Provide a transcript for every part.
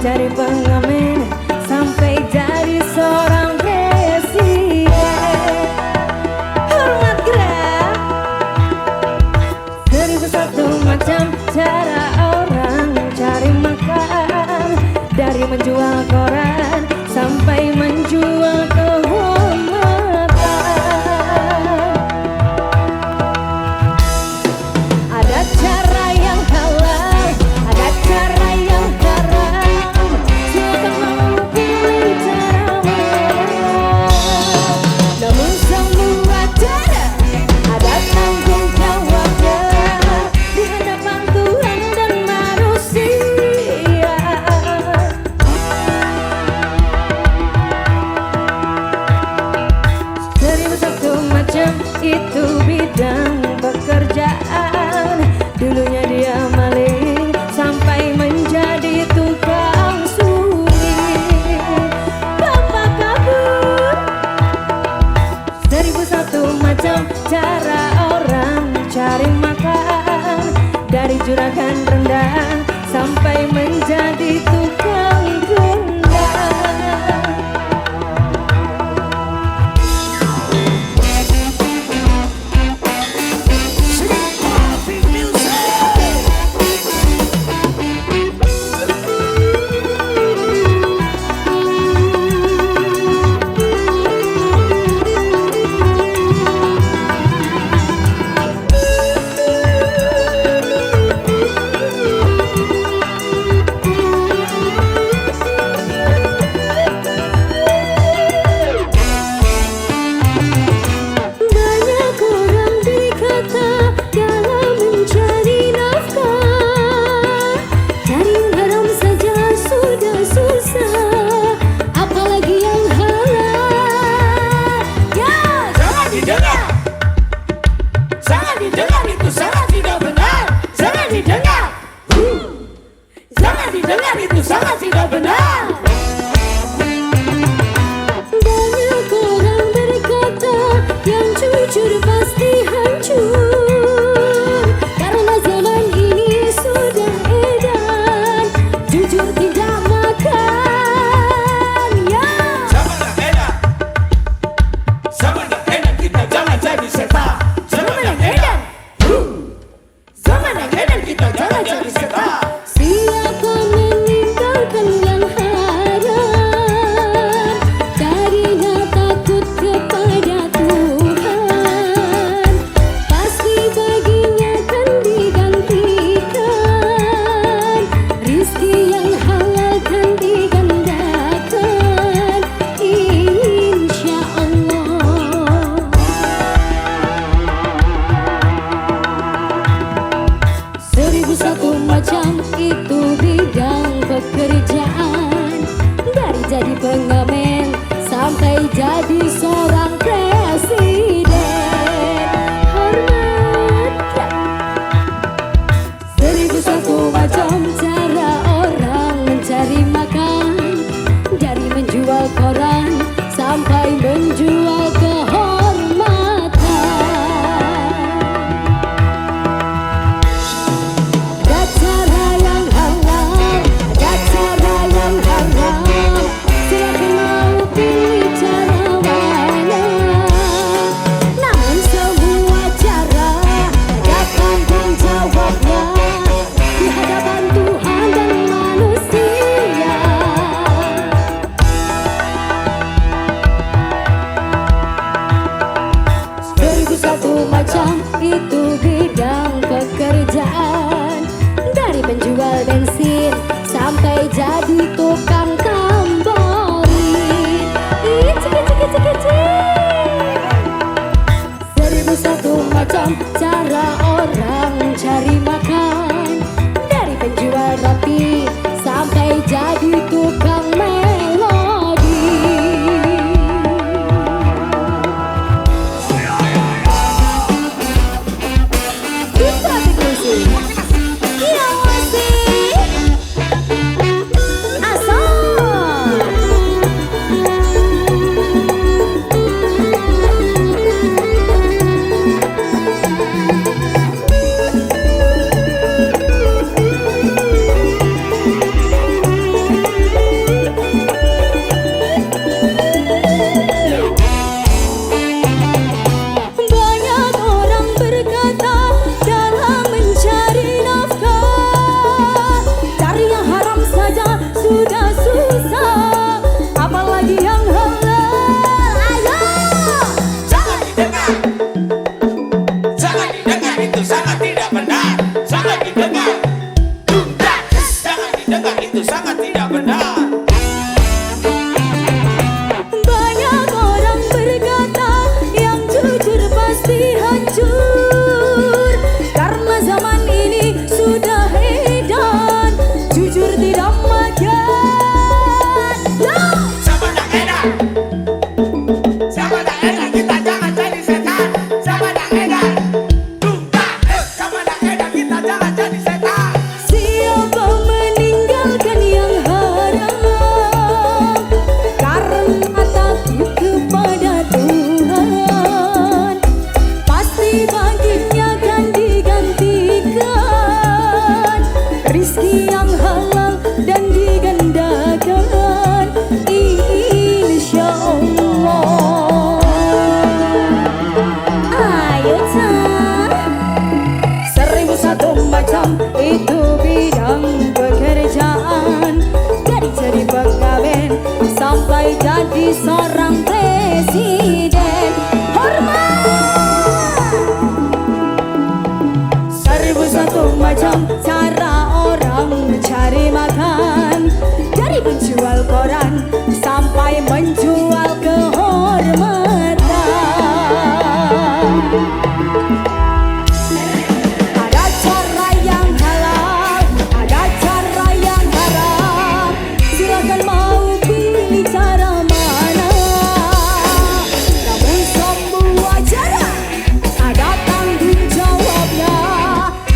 dari pengamen sampai jadi seorang presiden. Hormat gerak. 1001 macam cara orang cari makan, dari menjual koran sampai menjual kehormatan. Ada cara yang halal, ada cara yang haram. Silakan mau pilih cara mana. Namun semua cara ada tanggung jawabnya di hadapan Tuhan dan manusia. 1001 macam itu bidang pekerjaan. Dulunya dia maling sampai menjadi tukang suling. Bapak kabur. 1001 macam cara orang cari makan, dari juragan rendang sampai menjadi tukang gendang. Dengar itu sangat tidak benar. Banyak orang berkata yang jujur pasti hancur, karena zaman ini sudah edan jujur tidak makan. Ya, Zaman yang edan, zaman yang edan, kita jangan jadi setan. Zaman yang edan, zaman yang edan, kita jangan jadi setan. siapa meninggalkan yang haram karena takut kepada Tuhan, pasti baginya akan digantikan rizki yang halal kan digandakan, insya Allah. 1001 macam itu bidang pekerjaan, dari jadi pengamen sampai jadi seorang presiden. Hormat ya. 1001 macam cara orang mencari makan, dari menjual koran sampai menjual kehormatan. Ada cara yang halal, ada cara yang haram. Silakan mau pilih cara mana. Namun semua cara ada tanggung jawabnya di hadapan Tuhan dan manusia. 1001 macam itu bidang pekerjaan, dari penjual bensin sampai jadi tukang tamborin. Ih, cik, cik, cik, cik. 1001 macam cara orang cari makan, dari penjual roti sampai jadi tukang melodi. Kita dikusin. Iya masih. Asal. didengar itu sangat tidak benar. Banyak orang berkata yang jujur pasti hancur, karena zaman ini sudah edan, jujur tidak makan. Zaman yang edan, zaman yang edan, kita jangan jadi setan. Zaman yang edan, zaman yang edan, kita jangan jadi setan. Siapa meninggalkan yang haram karena takut kepada Tuhan, pasti baginya akan digantikan rizki yang halal dan digandakan, insya Allah. Ayo seribu satu macam itu bidang pekerjaan, dari jadi pengamen sampai jadi seorang presiden. Hormat! Seribu satu macam cara orang mencari makan, dari penjual koran sampai menjual kehormatan. Ada cara yang halal, ada cara yang haram, silakan mau pilih cara mana. Namun semua cara ada tanggung jawabnya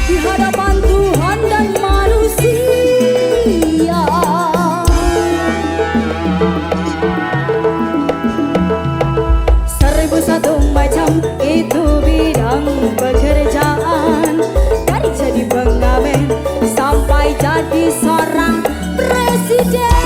di hadapan Tuhan dan manusia. Seribu satu macam itu bidang pekerjaan, dari jadi pengamen sampai jadi seorang presiden.